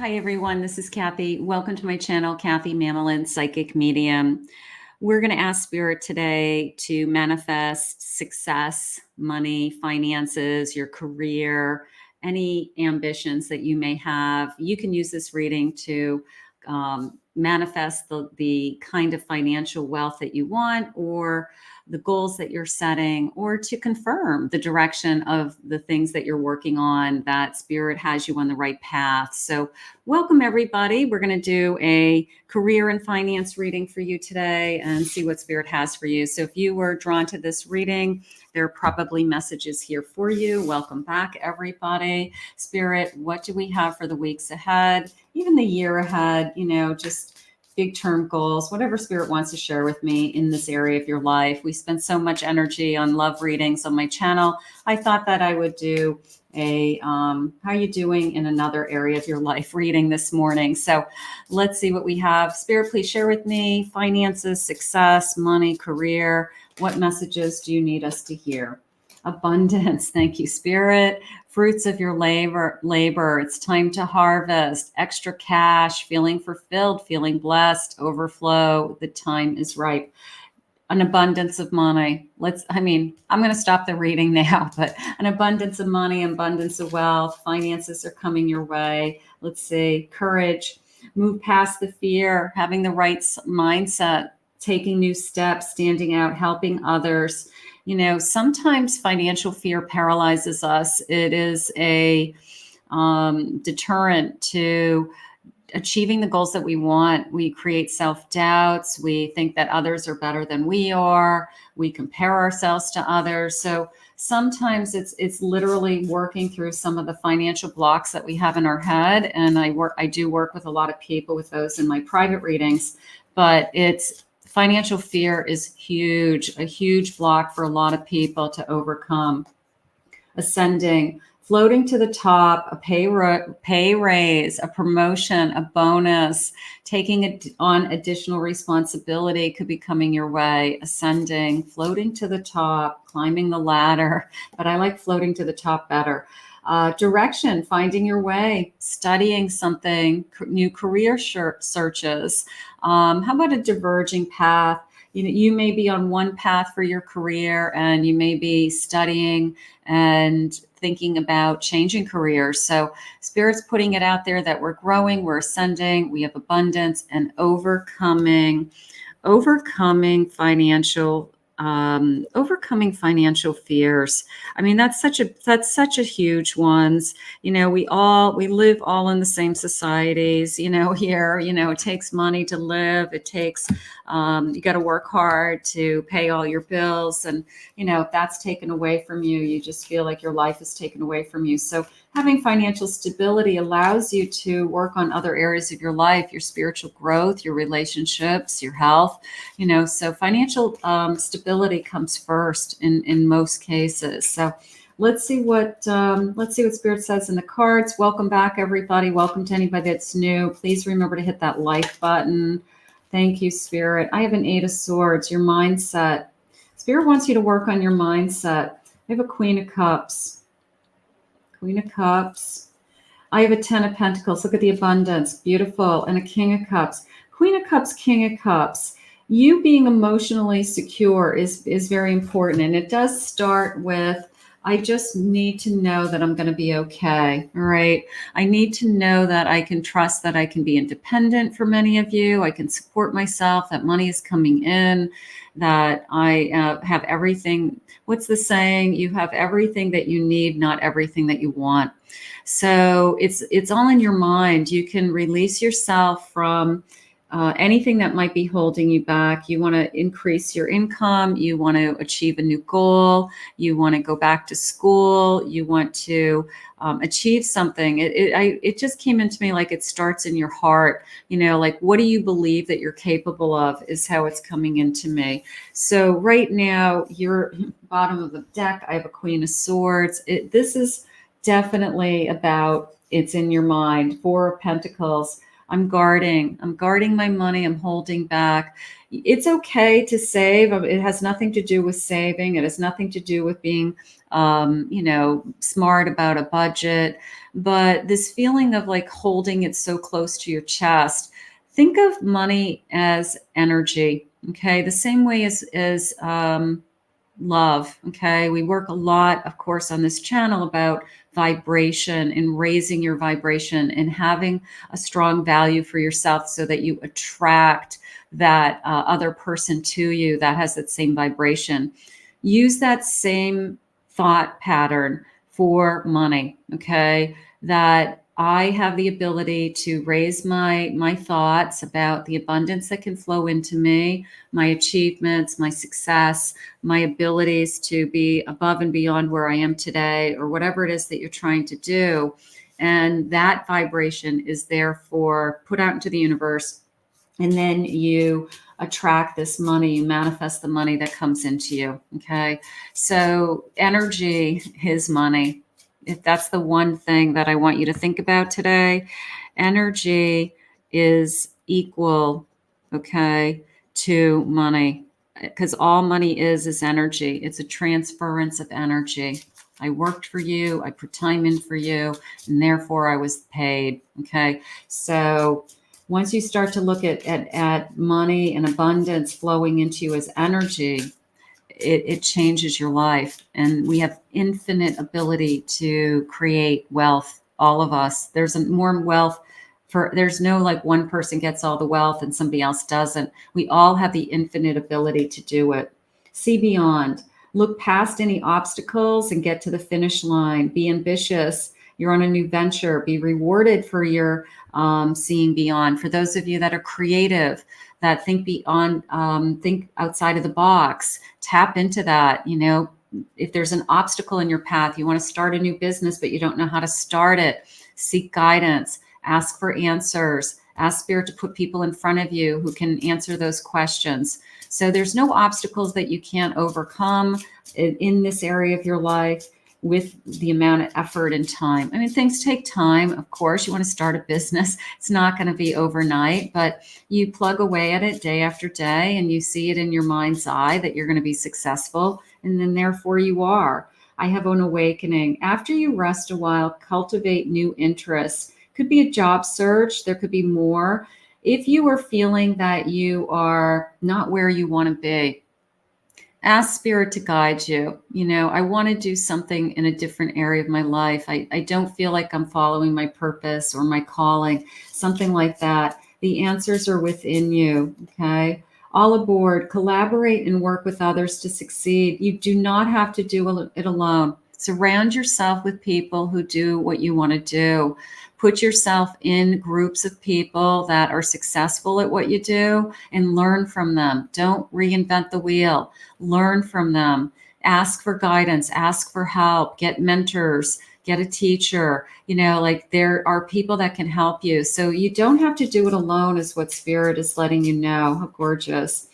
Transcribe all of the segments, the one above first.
Hi, everyone. This is Kathy. Welcome to my channel, Kathy Mamelin, Psychic Medium. We're going to ask Spirit today to manifest success, money, finances, your career, any ambitions that you may have. You can use this reading to manifest the kind of financial wealth that you want, or the goals that you're setting, or to confirm the direction of the things that you're working on, that Spirit has you on the right path. So welcome, everybody. We're going to do a career and finance reading for you today and see what Spirit has for you. So if you were drawn to this reading, there are probably messages here for you. Welcome back, everybody. Spirit, what do we have for the weeks ahead, even the year ahead? Just big term goals, whatever Spirit wants to share with me in this area of your life. We spend so much energy on love readings on my channel. I thought that I would do a how you doing in another area of your life reading this morning. So let's see what we have. Spirit, please share with me finances, success, money, career. What messages do you need us to hear? Abundance. Thank you, Spirit. Fruits of your labor. It's time to harvest. Extra cash, feeling fulfilled, feeling blessed, overflow. The time is ripe. An abundance of money. I'm going to stop the reading now, but an abundance of money, abundance of wealth, finances are coming your way. Let's see. Courage. Move past the fear, having the right mindset, taking new steps, standing out, helping others. Sometimes financial fear paralyzes us. It is a deterrent to achieving the goals that we want. We create self-doubts. We think that others are better than we are. We compare ourselves to others. So sometimes it's literally working through some of the financial blocks that we have in our head. And I do work with a lot of people with those in my private readings, but financial fear is a huge block for a lot of people to overcome. Ascending, floating to the top, a pay raise, a promotion, a bonus, taking on additional responsibility could be coming your way. Ascending, floating to the top, climbing the ladder, but I like floating to the top better. Direction, finding your way, studying something, new career searches. How about a diverging path? You may be on one path for your career, and you may be studying and thinking about changing careers. So Spirit's putting it out there that we're growing, we're ascending, we have abundance, and overcoming financial fears. That's such a huge ones. We live all in the same societies, here, it takes money to live. It takes, you got to work hard to pay all your bills. And, if that's taken away from you, you just feel like your life is taken away from you. So having financial stability allows you to work on other areas of your life, your spiritual growth, your relationships, your health, so financial stability comes first in most cases. So let's see what Spirit says in the cards. Welcome back, everybody. Welcome to anybody that's new. Please remember to hit that like button. Thank you, Spirit. I have an 8 of Swords, your mindset. Spirit wants you to work on your mindset. I have a Queen of Cups. Queen of Cups. I have a 10 of Pentacles. Look at the abundance. Beautiful. And a King of Cups. Queen of Cups, King of Cups. You being emotionally secure is very important. And it does start with, I just need to know that I'm going to be okay. All right. I need to know that I can trust that I can be independent for many of you. I can support myself, that money is coming in, that I have everything. What's the saying? You have everything that you need, not everything that you want. So it's all in your mind. You can release yourself from anything that might be holding you back. You want to increase your income. You want to achieve a new goal. You want to go back to school. You want to achieve something. It just came into me like it starts in your heart. Like, what do you believe that you're capable of is how it's coming into me. So right now, you're bottom of the deck. I have a Queen of Swords. This is definitely about, it's in your mind. 4 of Pentacles. I'm guarding my money. I'm holding back. It's okay to save. It has nothing to do with saving. It has nothing to do with being, smart about a budget. But this feeling of like holding it so close to your chest, think of money as energy. Okay. The same way as love. Okay. We work a lot, of course, on this channel about vibration and raising your vibration and having a strong value for yourself so that you attract that other person to you that has that same vibration. Use that same thought pattern for money. Okay. That I have the ability to raise my thoughts about the abundance that can flow into me, my achievements, my success, my abilities to be above and beyond where I am today, or whatever it is that you're trying to do. And that vibration is therefore put out into the universe. And then you attract this money, you manifest the money that comes into you. Okay. So energy is money. If that's the one thing that I want you to think about today, energy is equal, okay, to money, because all money is energy. It's a transference of energy. I worked for you, I put time in for you, and therefore I was paid. Okay. So once you start to look at money and abundance flowing into you as energy, it changes your life. And we have infinite ability to create wealth, all of us. There's more wealth there's no like one person gets all the wealth and somebody else doesn't. We all have the infinite ability to do it. See beyond, look past any obstacles and get to the finish line. Be ambitious. You're on a new venture. Be rewarded for your seeing beyond. For those of you that are creative, that think beyond, think outside of the box, tap into that. If there's an obstacle in your path, you want to start a new business, but you don't know how to start it, seek guidance, ask for answers, ask Spirit to put people in front of you who can answer those questions. So there's no obstacles that you can't overcome in this area of your life with the amount of effort and time. I mean, things take time. Of course, you want to start a business. It's not going to be overnight, but you plug away at it day after day and you see it in your mind's eye that you're going to be successful. And then therefore you are. I have an awakening. After you rest a while, cultivate new interests. Could be a job search. There could be more. If you are feeling that you are not where you want to be, ask Spirit to guide you. I want to do something in a different area of my life. I don't feel like I'm following my purpose or my calling, something like that. The answers are within you. Okay. All aboard, collaborate and work with others to succeed. You do not have to do it alone. Surround yourself with people who do what you want to do. Put yourself in groups of people that are successful at what you do and learn from them. Don't reinvent the wheel. Learn from them. Ask for guidance. Ask for help. Get mentors. Get a teacher. There are people that can help you. So you don't have to do it alone is what Spirit is letting you know. How gorgeous.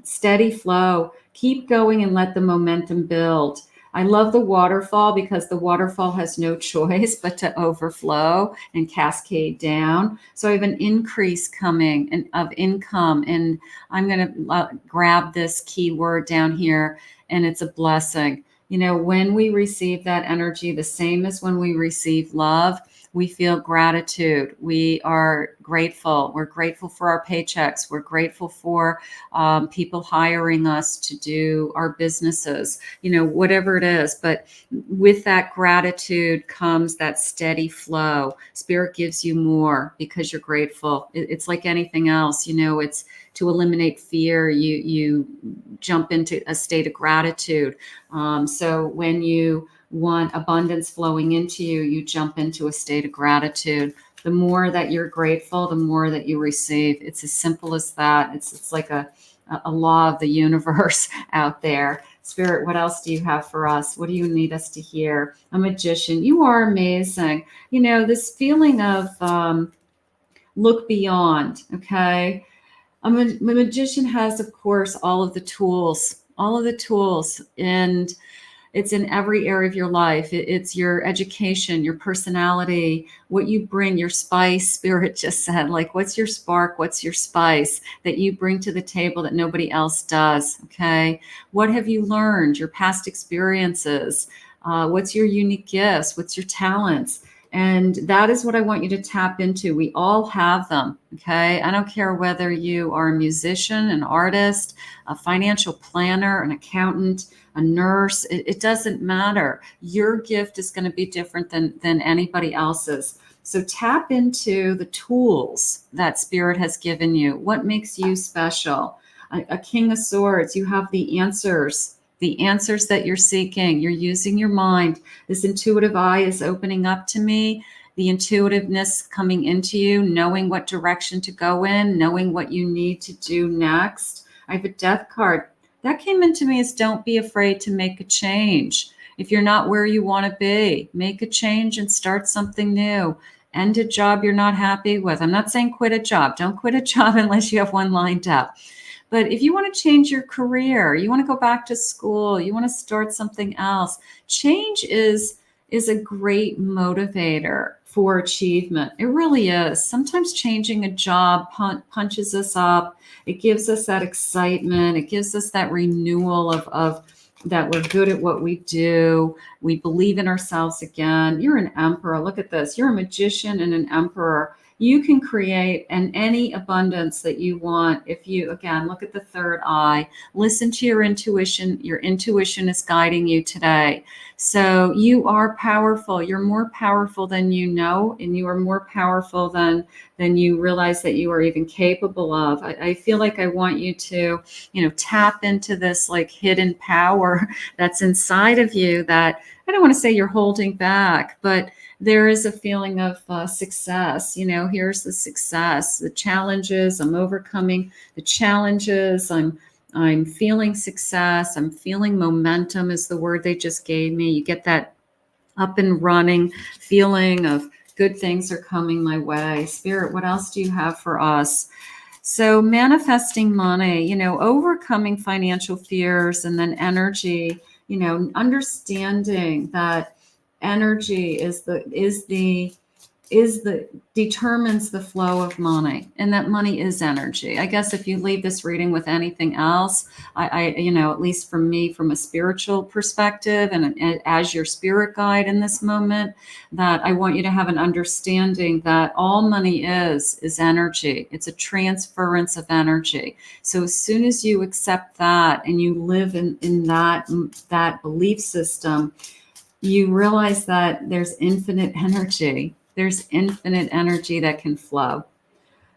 Steady flow. Keep going and let the momentum build. I love the waterfall because the waterfall has no choice but to overflow and cascade down. So I have an increase coming of income, and I'm going to grab this keyword down here, and it's a blessing. When we receive that energy, the same as when we receive love, we feel gratitude. We are grateful. We're grateful for our paychecks. We're grateful for people hiring us to do our businesses, whatever it is. But with that gratitude comes that steady flow. Spirit gives you more because you're grateful. It's like anything else, it's to eliminate fear. You jump into a state of gratitude. So when you want abundance flowing into you, you jump into a state of gratitude. The more that you're grateful, the more that you receive. It's as simple as that. It's like a law of the universe out there. Spirit, what else do you have for us? What do you need us to hear? A magician. You are amazing. This feeling of look beyond, okay? A magician has, of course, all of the tools. And It's in every area of your life. It's your education, your personality, what you bring, your spice. Spirit just said, like, what's your spark? What's your spice that you bring to the table that nobody else does? Okay. What have you learned? Your past experiences. What's your unique gifts? What's your talents? And that is what I want you to tap into. We all have them. Okay. I don't care whether you are a musician, an artist, a financial planner, an accountant, a nurse. It doesn't matter. Your gift is going to be different than anybody else's. So tap into the tools that Spirit has given you. What makes you special? A King of Swords, you have the answers that you're seeking. You're using your mind. This intuitive eye is opening up to me. The intuitiveness coming into you, knowing what direction to go in, knowing what you need to do next. I have a Death card. That came into me as don't be afraid to make a change. If you're not where you want to be, make a change and start something new. End a job you're not happy with. I'm not saying quit a job. Don't quit a job unless you have one lined up. But if you want to change your career, you want to go back to school, you want to start something else, change is a great motivator for achievement. It really is. Sometimes changing a job punches us up. It gives us that excitement. It gives us that renewal of that we're good at what we do. We believe in ourselves again. You're an emperor. Look at this. You're a magician and an emperor. You can create any abundance that you want. If you, again, look at the third eye, listen to your intuition. Your intuition is guiding you today. So you are powerful. You're more powerful than you know, and you are more powerful than you realize that you are even capable of. I feel like I want you to, tap into this like hidden power that's inside of you that I don't want to say you're holding back, but there is a feeling of success. Here's the success, the challenges. I'm overcoming the challenges. I'm feeling success. I'm feeling momentum is the word they just gave me. You get that up and running feeling of good things are coming my way. Spirit, what else do you have for us? So manifesting money, overcoming financial fears, and then energy, understanding that energy determines the flow of money, and that money is energy. I guess if you leave this reading with anything else, I at least for me, from a spiritual perspective and as your spirit guide in this moment, that I want you to have an understanding that all money is energy. It's a transference of energy. So as soon as you accept that and you live in that belief system, you realize that there's infinite energy. There's infinite energy that can flow.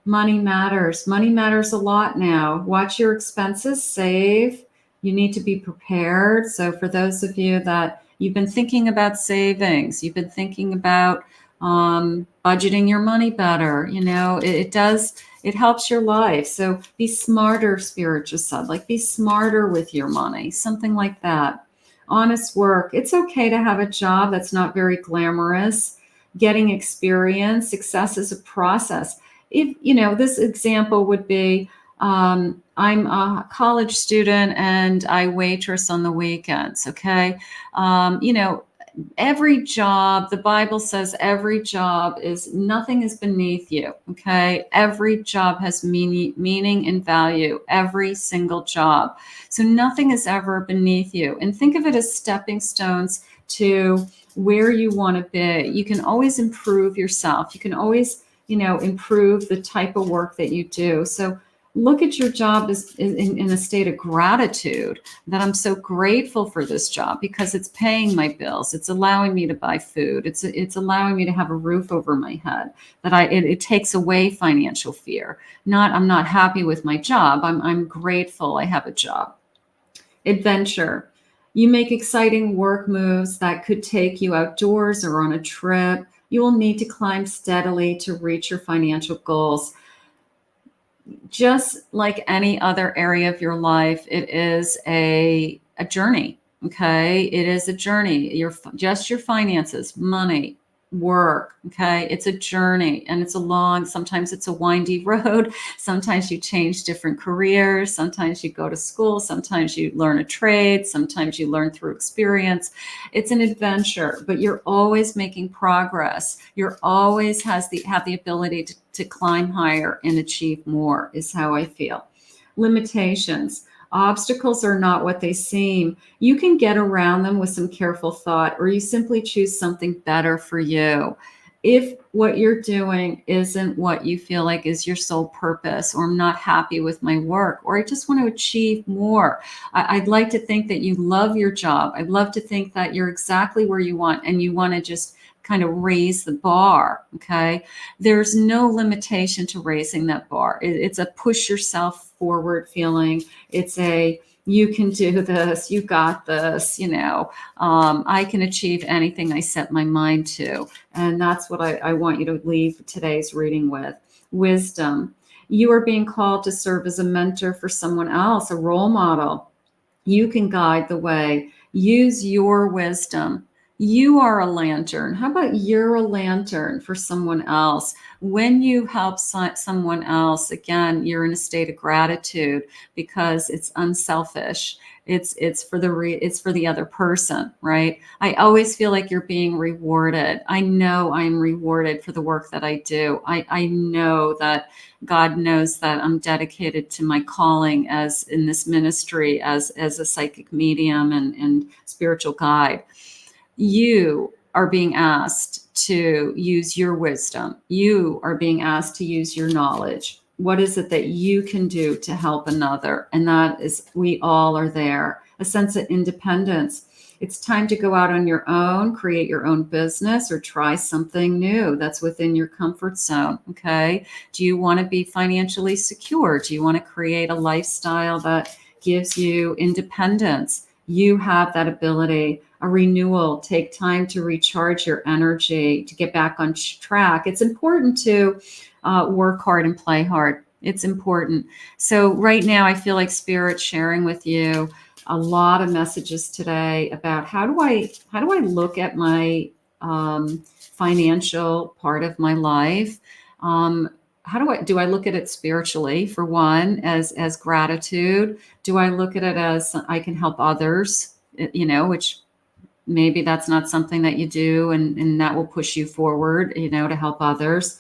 Money matters. Money matters a lot now. Watch your expenses, save. You need to be prepared. So for those of you that you've been thinking about savings, you've been thinking about budgeting your money better, it helps your life. So be smarter, Spirit just said, like be smarter with your money, something like that. Honest work. It's okay to have a job that's not very glamorous. Getting experience. Success is a process. If, this example would be, I'm a college student and I waitress on the weekends. Okay. Every job, the Bible says every job nothing is beneath you. Okay. Every job has meaning and value, every single job. So nothing is ever beneath you. And think of it as stepping stones to where you want to be. You can always improve yourself. You can always, improve the type of work that you do. So look at your job as in a state of gratitude, that I'm so grateful for this job because it's paying my bills. It's allowing me to buy food. It's allowing me to have a roof over my head, that it takes away financial fear. I'm not happy with my job. I'm grateful I have a job. Adventure. You make exciting work moves that could take you outdoors or on a trip. You will need to climb steadily to reach your financial goals. Just like any other area of your life, it is a journey. Okay. It is a journey. Your finances, money, work. Okay. It's a journey and it's a long, sometimes it's a windy road. Sometimes you change different careers. Sometimes you go to school. Sometimes you learn a trade. Sometimes you learn through experience. It's an adventure, but you're always making progress. You're always have the ability to climb higher and achieve more, is how I feel. Limitations. Obstacles are not what they seem. You can get around them with some careful thought, or you simply choose something better for you. If what you're doing isn't what you feel like is your sole purpose, or I'm not happy with my work, or I just want to achieve more, I'd like to think that you love your job. I'd love to think that you're exactly where you want and you want to just kind of raise the bar. Okay. There's no limitation to raising that bar. It's a push yourself forward feeling. It's a, you can do this, you got this, I can achieve anything I set my mind to. And that's what I want you to leave today's reading with. Wisdom. You are being called to serve as a mentor for someone else, a role model. You can guide the way. Use your wisdom. You are a lantern. How about you're a lantern for someone else? When you help someone else, again, you're in a state of gratitude because it's unselfish. It's for the other person, right? I always feel like you're being rewarded. I know I'm rewarded for the work that I do. I know that God knows that I'm dedicated to my calling as in this ministry as a psychic medium and spiritual guide. You are being asked to use your wisdom. You are being asked to use your knowledge. What is it that you can do to help another? And that is, we all are there. A sense of independence. It's time to go out on your own, create your own business, or try something new that's within your comfort zone. Okay. Do you want to be financially secure? Do you want to create a lifestyle that gives you independence? You have that ability. A renewal, take time to recharge your energy, to get back on track. It's important to work hard and play hard. It's important. So right now, I feel like Spirit's sharing with you a lot of messages today about how do I look at my financial part of my life. How do I look at it spiritually, for one, as gratitude? Do I look at it as I can help others, which maybe that's not something that you do and that will push you forward, to help others.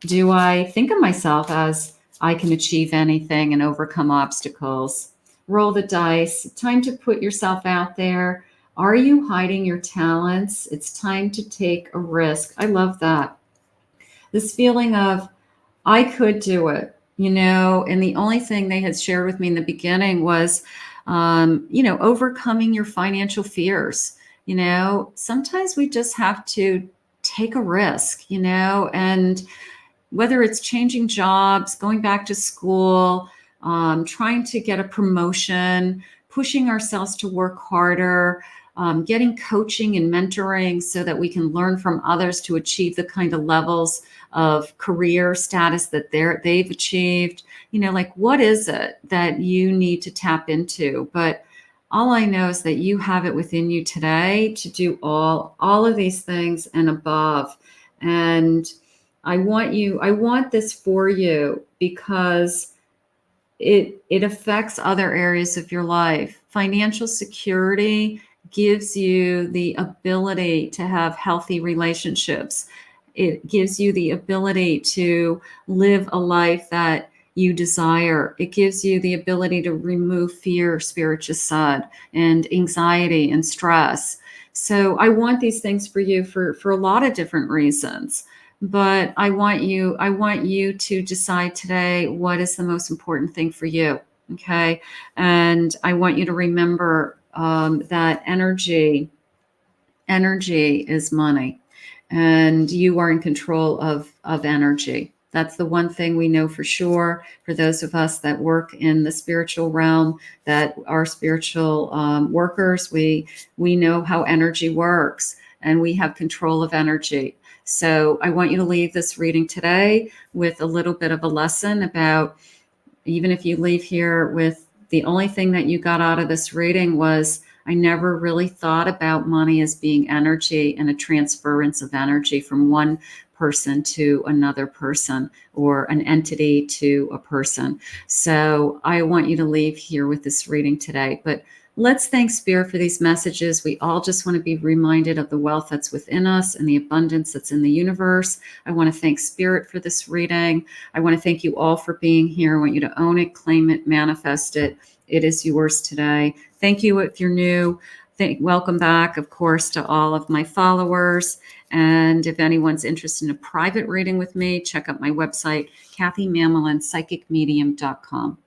Do I think of myself as I can achieve anything and overcome obstacles? Roll the dice. Time to put yourself out there. Are you hiding your talents? It's time to take a risk. I love that. This feeling of, I could do it, and the only thing they had shared with me in the beginning was, overcoming your financial fears. Sometimes we just have to take a risk, and whether it's changing jobs, going back to school, trying to get a promotion, pushing ourselves to work harder, getting coaching and mentoring so that we can learn from others to achieve the kind of levels of career status that they've achieved. What is it that you need to tap into? But all I know is that you have it within you today to do all of these things and above. And I want this for you because it affects other areas of your life. Financial security gives you the ability to have healthy relationships. It gives you the ability to live a life that you desire. It gives you the ability to remove fear, Spirit just said, and anxiety and stress. So I want these things for you for a lot of different reasons. But I want you to decide today what is the most important thing for you. Okay. And I want you to remember that energy is money, and you are in control of energy. That's the one thing we know for sure. For those of us that work in the spiritual realm, that are spiritual workers, we know how energy works, and we have control of energy. So I want you to leave this reading today with a little bit of a lesson about, even if you leave here with the only thing that you got out of this reading was I never really thought about money as being energy and a transference of energy from one person to another person or an entity to a person. So I want you to leave here with this reading today. But let's thank Spirit for these messages. We all just want to be reminded of the wealth that's within us and the abundance that's in the universe. I want to thank Spirit for this reading. I want to thank you all for being here. I want you to own it, claim it, manifest it. It is yours today. Thank you if you're new. Welcome back, of course, to all of my followers. And if anyone's interested in a private reading with me, check out my website, CathyMamolinsPsychicMedium.com.